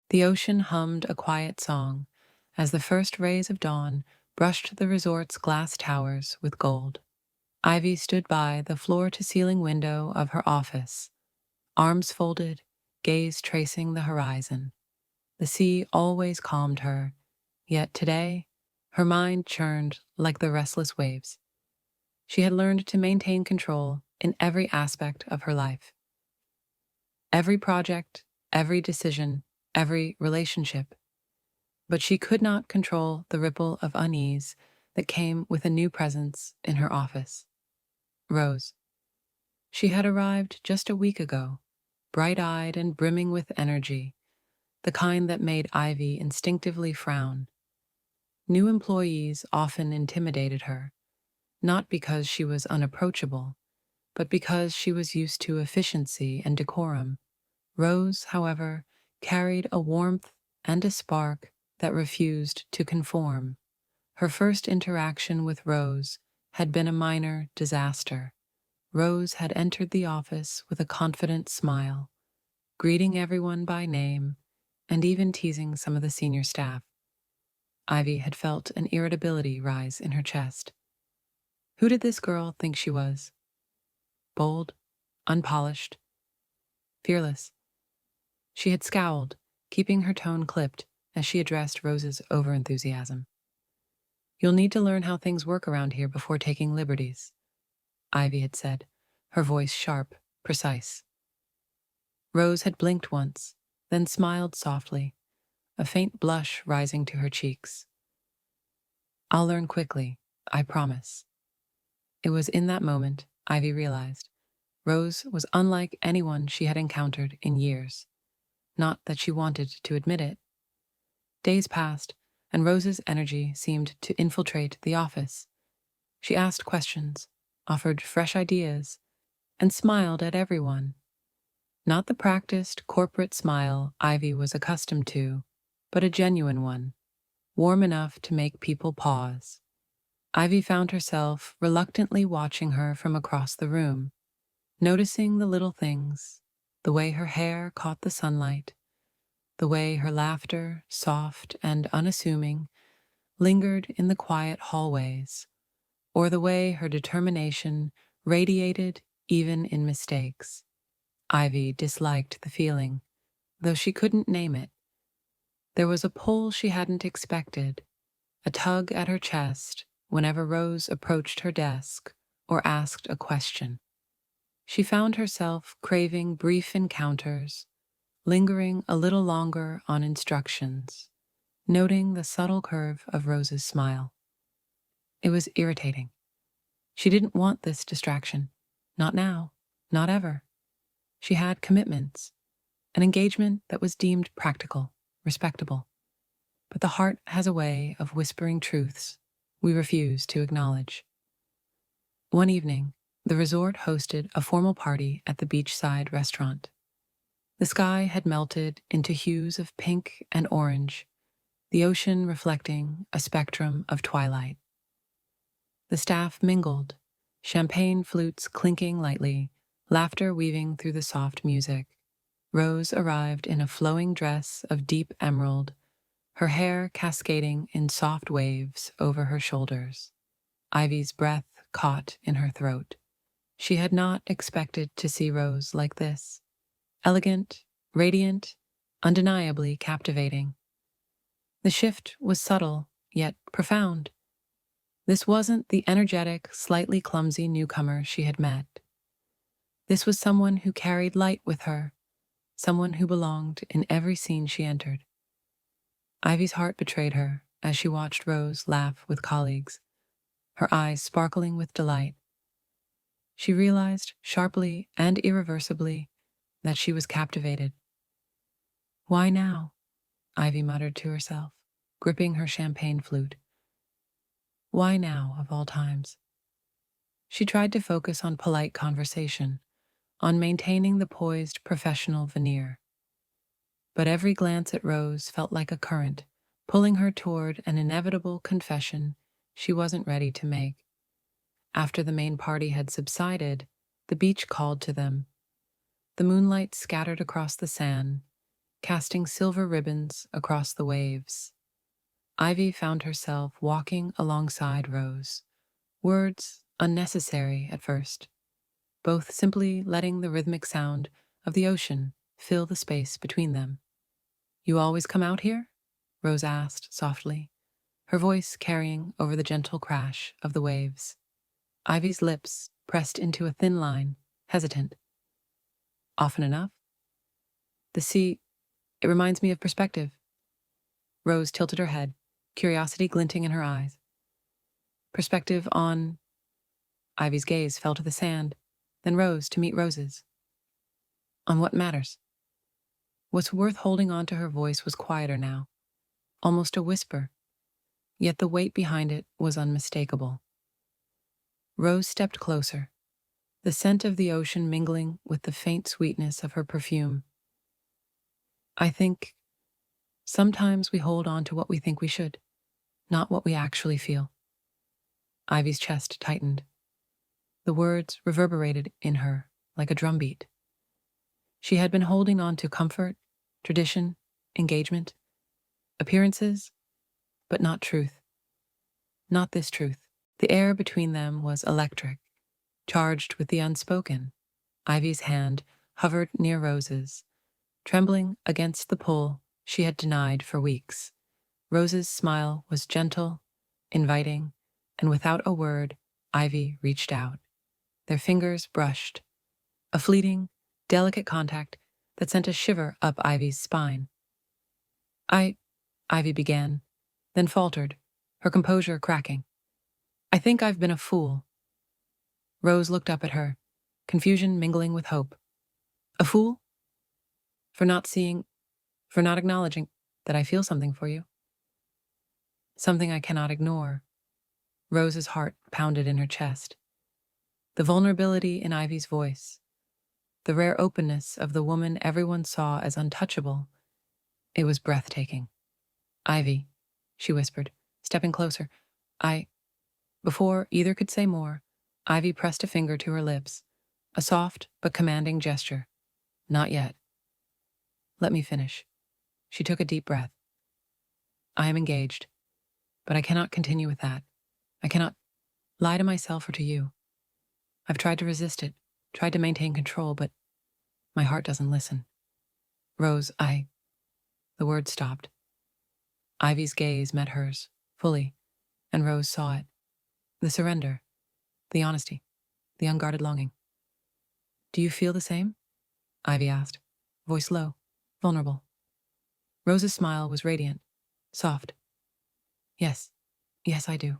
The ocean hummed a quiet song as the first rays of dawn brushed the resort's glass towers with gold. Ivy stood by the floor-to-ceiling window of her office, arms folded, gaze tracing the horizon. The sea always calmed her, yet today her mind churned like the restless waves. She had learned to maintain control in every aspect of her life. Every project, every decision, every relationship. But she could not control the ripple of unease that came with a new presence in her office. Rose. She had arrived just a week ago, bright-eyed and brimming with energy, the kind that made Ivy instinctively frown. New employees often intimidated her, not because she was unapproachable, but because she was used to efficiency and decorum. Rose, however, carried a warmth and a spark that refused to conform. Her first interaction with Rose had been a minor disaster. Rose had entered the office with a confident smile, greeting everyone by name and even teasing some of the senior staff. Ivy had felt an irritability rise in her chest. Who did this girl think she was? Bold, unpolished, fearless. She had scowled, keeping her tone clipped as she addressed Rose's overenthusiasm. "You'll need to learn how things work around here before taking liberties," Ivy had said, her voice sharp, precise. Rose had blinked once, then smiled softly, a faint blush rising to her cheeks. "I'll learn quickly, I promise." It was in that moment Ivy realized Rose was unlike anyone she had encountered in years. Not that she wanted to admit it. Days passed, and Rose's energy seemed to infiltrate the office. She asked questions, offered fresh ideas, and smiled at everyone. Not the practiced corporate smile Ivy was accustomed to, but a genuine one, warm enough to make people pause. Ivy found herself reluctantly watching her from across the room, noticing the little things, the way her hair caught the sunlight, the way her laughter, soft and unassuming, lingered in the quiet hallways, or the way her determination radiated even in mistakes. Ivy disliked the feeling, though she couldn't name it. There was a pull she hadn't expected, a tug at her chest whenever Rose approached her desk or asked a question. She found herself craving brief encounters, lingering a little longer on instructions, noting the subtle curve of Rose's smile. It was irritating. She didn't want this distraction. Not now, not ever. She had commitments, an engagement that was deemed practical, respectable. But the heart has a way of whispering truths we refuse to acknowledge. One evening, the resort hosted a formal party at the Beachside restaurant. The sky had melted into hues of pink and orange, the ocean reflecting a spectrum of twilight. The staff mingled, champagne flutes clinking lightly, laughter weaving through the soft music. Rose arrived in a flowing dress of deep emerald, her hair cascading in soft waves over her shoulders. Ivy's breath caught in her throat. She had not expected to see Rose like this. Elegant, radiant, undeniably captivating. The shift was subtle, yet profound. This wasn't the energetic, slightly clumsy newcomer she had met. This was someone who carried light with her, someone who belonged in every scene she entered. Ivy's heart betrayed her as she watched Rose laugh with colleagues, her eyes sparkling with delight. She realized, sharply and irreversibly, that she was captivated. "Why now?" Ivy muttered to herself, gripping her champagne flute. Why now, of all times? She tried to focus on polite conversation, on maintaining the poised professional veneer. But every glance at Rose felt like a current, pulling her toward an inevitable confession she wasn't ready to make. After the main party had subsided, the beach called to them. The moonlight scattered across the sand, casting silver ribbons across the waves. Ivy found herself walking alongside Rose, words unnecessary at first, both simply letting the rhythmic sound of the ocean fill the space between them. "You always come out here?" Rose asked softly, her voice carrying over the gentle crash of the waves. Ivy's lips pressed into a thin line, hesitant. "Often enough? The sea, it reminds me of perspective." Rose tilted her head, curiosity glinting in her eyes. "Perspective on—" Ivy's gaze fell to the sand, then rose to meet Rose's. "On what matters?" What's worth holding on to her voice was quieter now, almost a whisper, yet the weight behind it was unmistakable. Rose stepped closer, the scent of the ocean mingling with the faint sweetness of her perfume. "I think sometimes we hold on to what we think we should, not what we actually feel." Ivy's chest tightened. The words reverberated in her like a drumbeat. She had been holding on to comfort, tradition, engagement, appearances, but not truth. Not this truth. The air between them was electric, charged with the unspoken. Ivy's hand hovered near Rose's, trembling against the pull she had denied for weeks. Rose's smile was gentle, inviting, and without a word, Ivy reached out. Their fingers brushed, a fleeting, delicate contact that sent a shiver up Ivy's spine. Ivy began, then faltered, her composure cracking. "I think I've been a fool." Rose looked up at her, confusion mingling with hope. "A fool? For not seeing, for not acknowledging that I feel something for you?" "Something I cannot ignore." Rose's heart pounded in her chest. The vulnerability in Ivy's voice, the rare openness of the woman everyone saw as untouchable, it was breathtaking. "Ivy," she whispered, stepping closer. Before either could say more, Ivy pressed a finger to her lips, a soft but commanding gesture. "Not yet. Let me finish." She took a deep breath. "I am engaged, but I cannot continue with that. I cannot lie to myself or to you. I've tried to resist it, tried to maintain control, but my heart doesn't listen." "Rose, The words stopped. Ivy's gaze met hers, fully, and Rose saw it. The surrender, the honesty, the unguarded longing. "Do you feel the same?" Ivy asked, voice low, vulnerable. Rose's smile was radiant, soft. Yes, I do."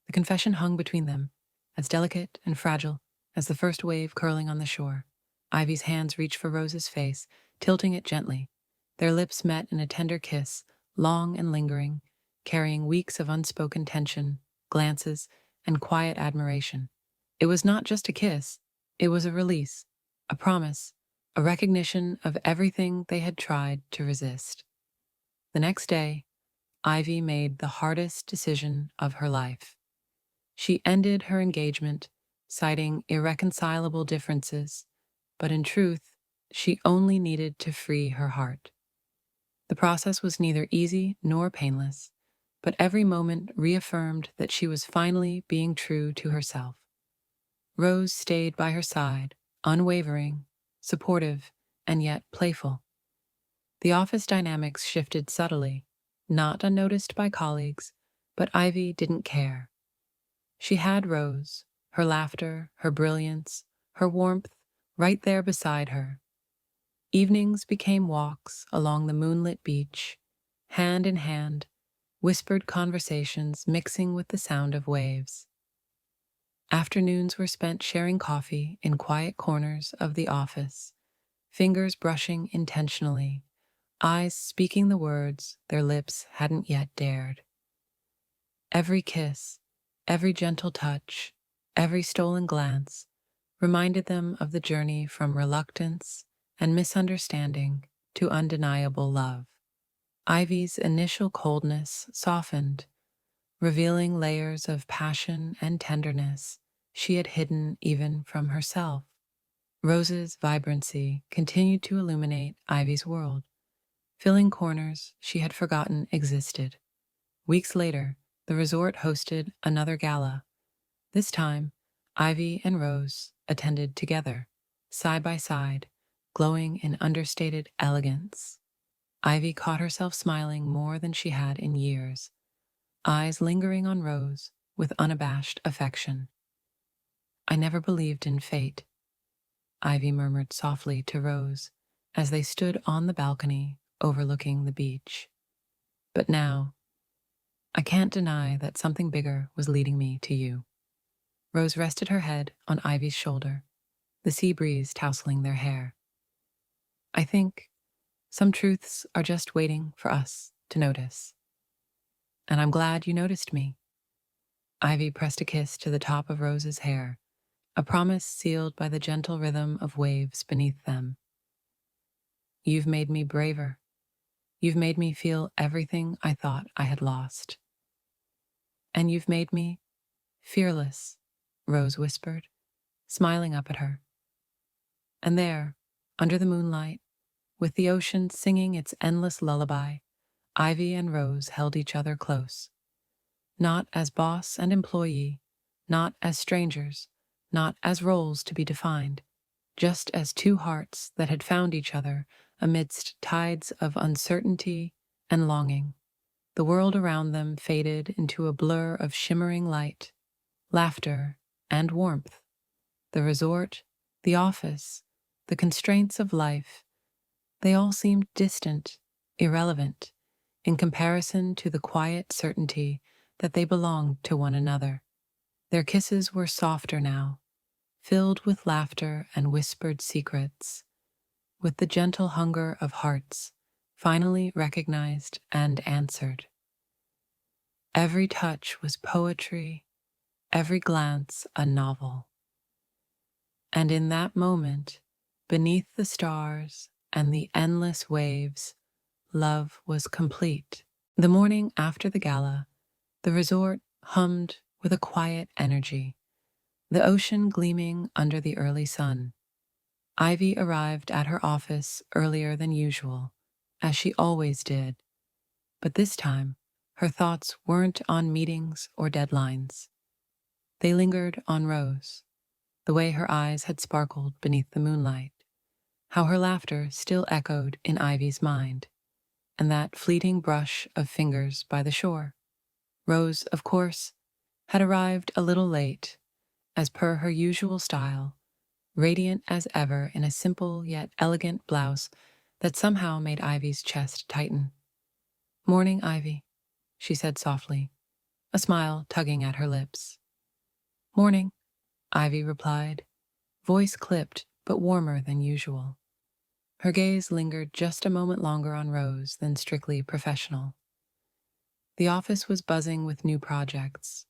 The confession hung between them, as delicate and fragile as the first wave curling on the shore. Ivy's hands reached for Rose's face, tilting it gently. Their lips met in a tender kiss, long and lingering, carrying weeks of unspoken tension, glances, and quiet admiration. It was not just a kiss, it was a release, a promise, a recognition of everything they had tried to resist. The next day, Ivy made the hardest decision of her life. She ended her engagement, citing irreconcilable differences, but in truth, she only needed to free her heart. The process was neither easy nor painless, but every moment reaffirmed that she was finally being true to herself. Rose stayed by her side, unwavering, supportive, and yet playful. The office dynamics shifted subtly, not unnoticed by colleagues, but Ivy didn't care. She had Rose, her laughter, her brilliance, her warmth, right there beside her. Evenings became walks along the moonlit beach, hand in hand, whispered conversations mixing with the sound of waves. Afternoons were spent sharing coffee in quiet corners of the office, fingers brushing intentionally, eyes speaking the words their lips hadn't yet dared. Every kiss, every gentle touch, every stolen glance reminded them of the journey from reluctance and misunderstanding to undeniable love. Ivy's initial coldness softened, revealing layers of passion and tenderness she had hidden even from herself. Rose's vibrancy continued to illuminate Ivy's world, filling corners she had forgotten existed. Weeks later, the resort hosted another gala. This time, Ivy and Rose attended together, side by side, glowing in understated elegance. Ivy caught herself smiling more than she had in years, eyes lingering on Rose with unabashed affection. "I never believed in fate," Ivy murmured softly to Rose as they stood on the balcony overlooking the beach. "But now, I can't deny that something bigger was leading me to you." Rose rested her head on Ivy's shoulder, the sea breeze tousling their hair. "I think some truths are just waiting for us to notice. And I'm glad you noticed me." Ivy pressed a kiss to the top of Rose's hair, a promise sealed by the gentle rhythm of waves beneath them. "You've made me braver. You've made me feel everything I thought I had lost. And you've made me fearless," Rose whispered, smiling up at her. And there, under the moonlight, with the ocean singing its endless lullaby, Ivy and Rose held each other close. Not as boss and employee, not as strangers, not as roles to be defined, just as two hearts that had found each other amidst tides of uncertainty and longing. The world around them faded into a blur of shimmering light, laughter, and warmth. The resort, the office, the constraints of life, they all seemed distant, irrelevant, in comparison to the quiet certainty that they belonged to one another. Their kisses were softer now, filled with laughter and whispered secrets, with the gentle hunger of hearts finally recognized and answered. Every touch was poetry, every glance a novel. And in that moment, beneath the stars and the endless waves, love was complete. The morning after the gala, the resort hummed with a quiet energy, the ocean gleaming under the early sun. Ivy arrived at her office earlier than usual, as she always did, but this time her thoughts weren't on meetings or deadlines. They lingered on Rose, the way her eyes had sparkled beneath the moonlight, how her laughter still echoed in Ivy's mind, and that fleeting brush of fingers by the shore. Rose, of course, had arrived a little late, as per her usual style, radiant as ever in a simple yet elegant blouse that somehow made Ivy's chest tighten. "Morning, Ivy," she said softly, a smile tugging at her lips. "Morning," Ivy replied, voice clipped but warmer than usual. Her gaze lingered just a moment longer on Rose than strictly professional. The office was buzzing with new projects,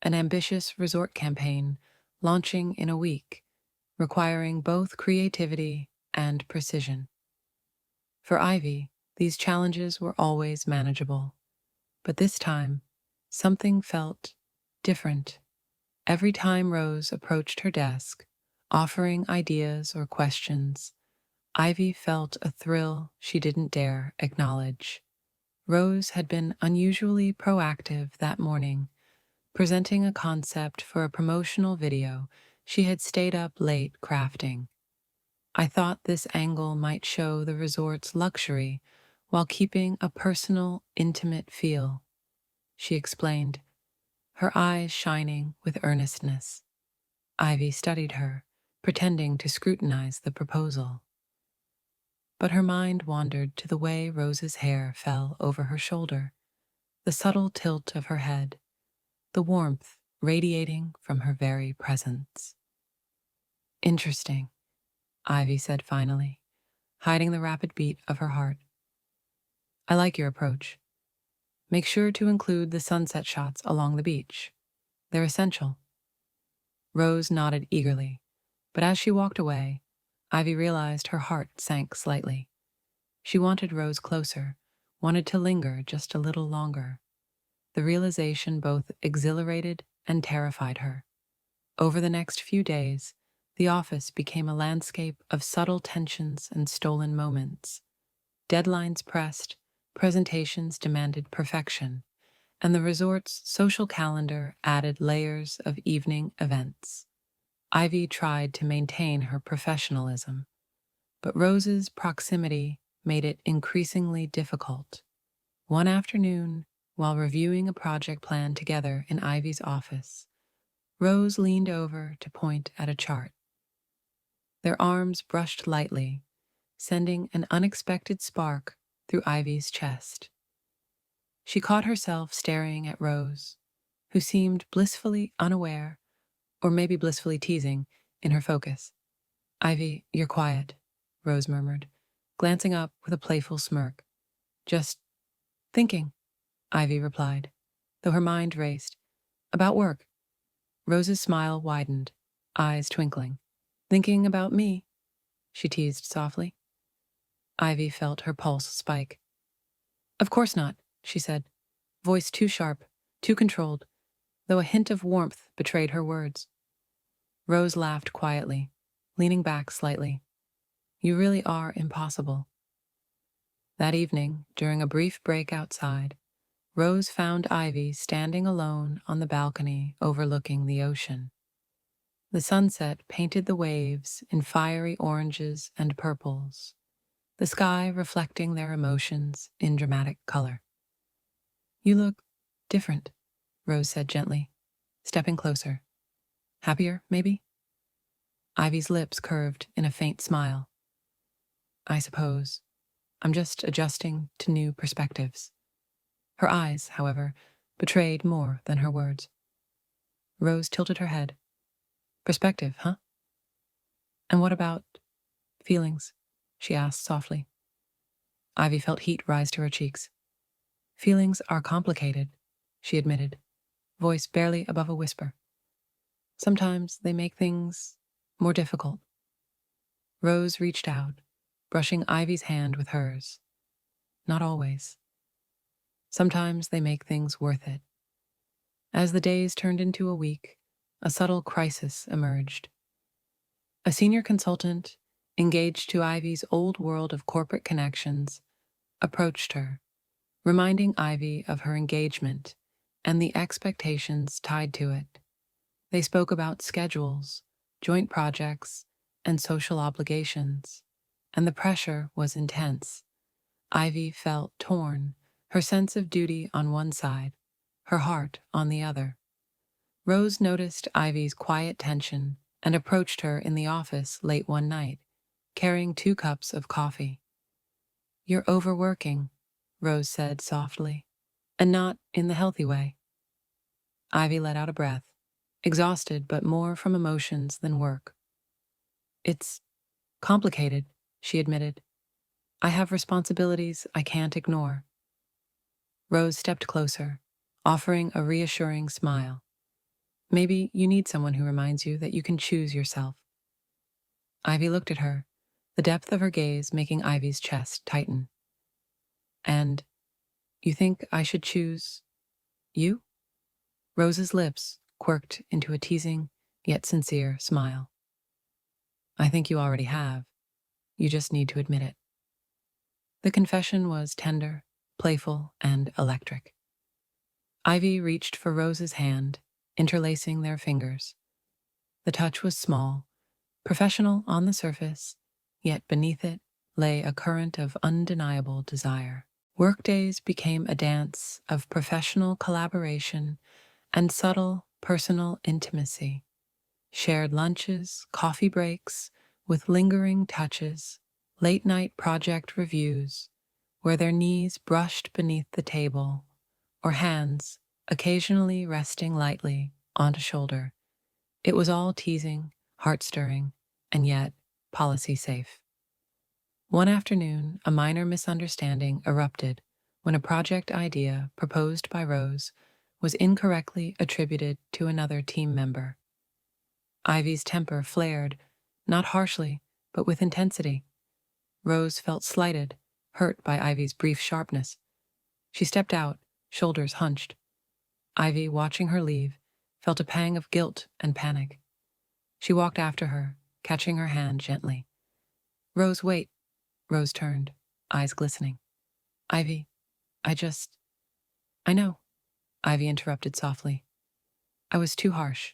an ambitious resort campaign launching in a week, requiring both creativity and precision. For Ivy, these challenges were always manageable, but this time, something felt different. Every time Rose approached her desk, offering ideas or questions, Ivy felt a thrill she didn't dare acknowledge. Rose had been unusually proactive that morning, presenting a concept for a promotional video she had stayed up late crafting. "I thought this angle might show the resort's luxury while keeping a personal, intimate feel," she explained, her eyes shining with earnestness. Ivy studied her, pretending to scrutinize the proposal. But her mind wandered to the way Rose's hair fell over her shoulder, the subtle tilt of her head, the warmth radiating from her very presence. "Interesting," Ivy said finally, hiding the rapid beat of her heart. "I like your approach. Make sure to include the sunset shots along the beach. They're essential." Rose nodded eagerly, but as she walked away, Ivy realized her heart sank slightly. She wanted Rose closer, wanted to linger just a little longer. The realization both exhilarated and terrified her. Over the next few days, the office became a landscape of subtle tensions and stolen moments. Deadlines pressed, presentations demanded perfection, and the resort's social calendar added layers of evening events. Ivy tried to maintain her professionalism, but Rose's proximity made it increasingly difficult. One afternoon, while reviewing a project plan together in Ivy's office, Rose leaned over to point at a chart. Their arms brushed lightly, sending an unexpected spark through Ivy's chest. She caught herself staring at Rose, who seemed blissfully unaware, or maybe blissfully teasing, in her focus. "Ivy, you're quiet," Rose murmured, glancing up with a playful smirk. "Just thinking," Ivy replied, though her mind raced. "About work." Rose's smile widened, eyes twinkling. "Thinking about me?" she teased softly. Ivy felt her pulse spike. "Of course not," she said, voice too sharp, too controlled, though a hint of warmth betrayed her words. Rose laughed quietly, leaning back slightly. "You really are impossible." That evening, during a brief break outside, Rose found Ivy standing alone on the balcony overlooking the ocean. The sunset painted the waves in fiery oranges and purples, the sky reflecting their emotions in dramatic color. "You look different," Rose said gently, stepping closer. "Happier, maybe?" Ivy's lips curved in a faint smile. "I suppose. I'm just adjusting to new perspectives." Her eyes, however, betrayed more than her words. Rose tilted her head. "Perspective, huh? And what about feelings?" she asked softly. Ivy felt heat rise to her cheeks. "Feelings are complicated," she admitted, voice barely above a whisper. "Sometimes they make things more difficult." Rose reached out, brushing Ivy's hand with hers. "Not always. Sometimes they make things worth it." As the days turned into a week, a subtle crisis emerged. A senior consultant, engaged to Ivy's old world of corporate connections, approached her, reminding Ivy of her engagement and the expectations tied to it. They spoke about schedules, joint projects, and social obligations, and the pressure was intense. Ivy felt torn, her sense of duty on one side, her heart on the other. Rose noticed Ivy's quiet tension and approached her in the office late one night, carrying 2 cups of coffee. "You're overworking," Rose said softly, "and not in the healthy way." Ivy let out a breath, exhausted but more from emotions than work. "It's complicated," she admitted. "I have responsibilities I can't ignore." Rose stepped closer, offering a reassuring smile. "Maybe you need someone who reminds you that you can choose yourself." Ivy looked at her, the depth of her gaze making Ivy's chest tighten. "And you think I should choose you?" Rose's lips quirked into a teasing yet sincere smile. "I think you already have. You just need to admit it." The confession was tender, playful, and electric. Ivy reached for Rose's hand, interlacing their fingers. The touch was small, professional on the surface, yet beneath it lay a current of undeniable desire. Workdays became a dance of professional collaboration and subtle personal intimacy. Shared lunches, coffee breaks, with lingering touches, late-night project reviews, where their knees brushed beneath the table, or hands occasionally resting lightly on a shoulder. It was all teasing, heart-stirring, and yet policy-safe. One afternoon, a minor misunderstanding erupted when a project idea proposed by Rose was incorrectly attributed to another team member. Ivy's temper flared, not harshly, but with intensity. Rose felt slighted, hurt by Ivy's brief sharpness. She stepped out, shoulders hunched. Ivy, watching her leave, felt a pang of guilt and panic. She walked after her, catching her hand gently. "Rose, wait." Rose turned, eyes glistening. Ivy, I know, Ivy interrupted softly. I was too harsh.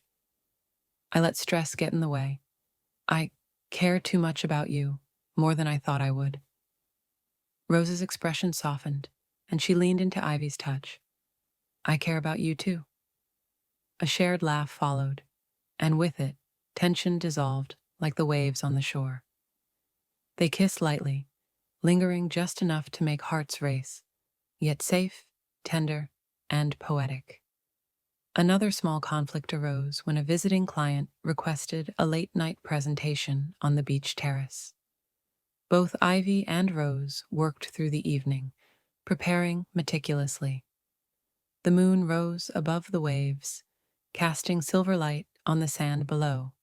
I let stress get in the way. I care too much about you, more than I thought I would. Rose's expression softened, and she leaned into Ivy's touch. I care about you too. A shared laugh followed, and with it, tension dissolved like the waves on the shore. They kissed lightly, lingering just enough to make hearts race, yet safe, tender, and poetic. Another small conflict arose when a visiting client requested a late-night presentation on the beach terrace. Both Ivy and Rose worked through the evening, preparing meticulously. The moon rose above the waves, casting silver light on the sand below.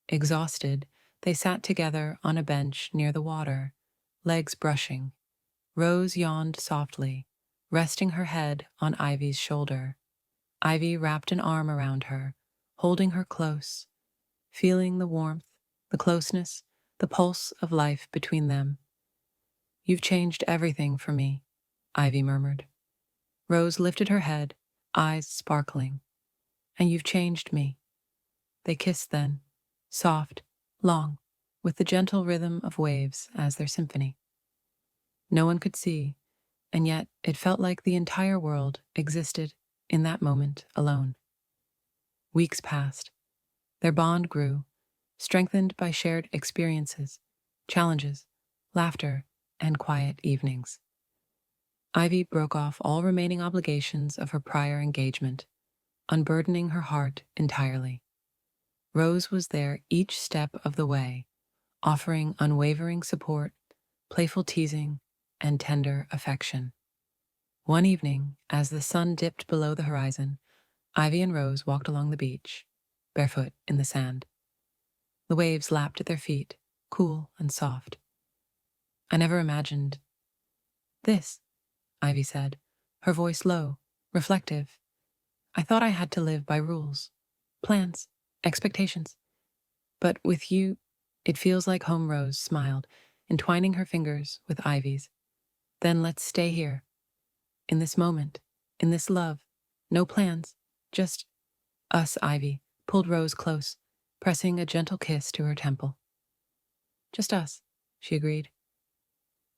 Exhausted, they sat together on a bench near the water, legs brushing. Rose yawned softly, resting her head on Ivy's shoulder. Ivy wrapped an arm around her, holding her close, feeling the warmth, the closeness, the pulse of life between them. You've changed everything for me, Ivy murmured. Rose lifted her head, eyes sparkling. And you've changed me. They kissed then, soft, long, with the gentle rhythm of waves as their symphony. No one could see, and yet it felt like the entire world existed in that moment alone. Weeks passed. Their bond grew, strengthened by shared experiences, challenges, laughter, and quiet evenings. Ivy broke off all remaining obligations of her prior engagement, unburdening her heart entirely. Rose was there each step of the way, offering unwavering support, playful teasing, and tender affection. One evening, as the sun dipped below the horizon, Ivy and Rose walked along the beach, barefoot in the sand. The waves lapped at their feet, cool and soft. I never imagined this, Ivy said, her voice low, reflective. I thought I had to live by rules, plans, expectations. But with you, it feels like home. Rose smiled, entwining her fingers with Ivy's. Then let's stay here, in this moment, in this love. No plans, just us. Ivy pulled Rose close, pressing a gentle kiss to her temple. Just us, she agreed.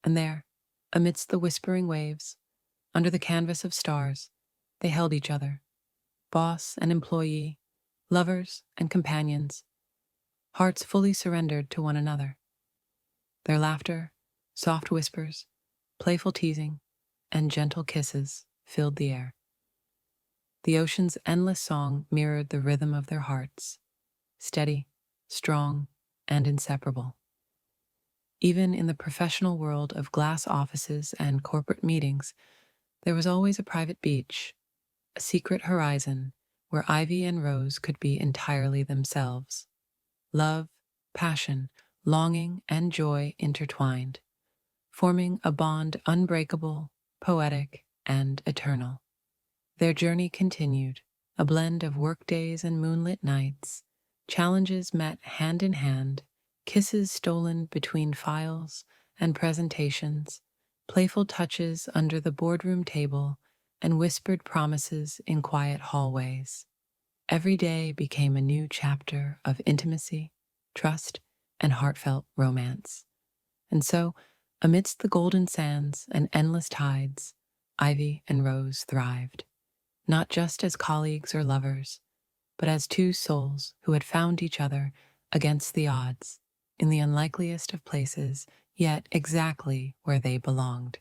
And there, amidst the whispering waves, under the canvas of stars, they held each other, boss and employee, lovers and companions, hearts fully surrendered to one another. Their laughter, soft whispers, playful teasing, and gentle kisses filled the air. The ocean's endless song mirrored the rhythm of their hearts, steady, strong, and inseparable. Even in the professional world of glass offices and corporate meetings, there was always a private beach, a secret horizon where Ivy and Rose could be entirely themselves. Love, passion, longing, and joy intertwined, forming a bond unbreakable, poetic, and eternal. Their journey continued, a blend of workdays and moonlit nights, challenges met hand in hand, kisses stolen between files and presentations, playful touches under the boardroom table, and whispered promises in quiet hallways. Every day became a new chapter of intimacy, trust, and heartfelt romance. And so, amidst the golden sands and endless tides, Ivy and Rose thrived, not just as colleagues or lovers, but as two souls who had found each other against the odds, in the unlikeliest of places, yet exactly where they belonged.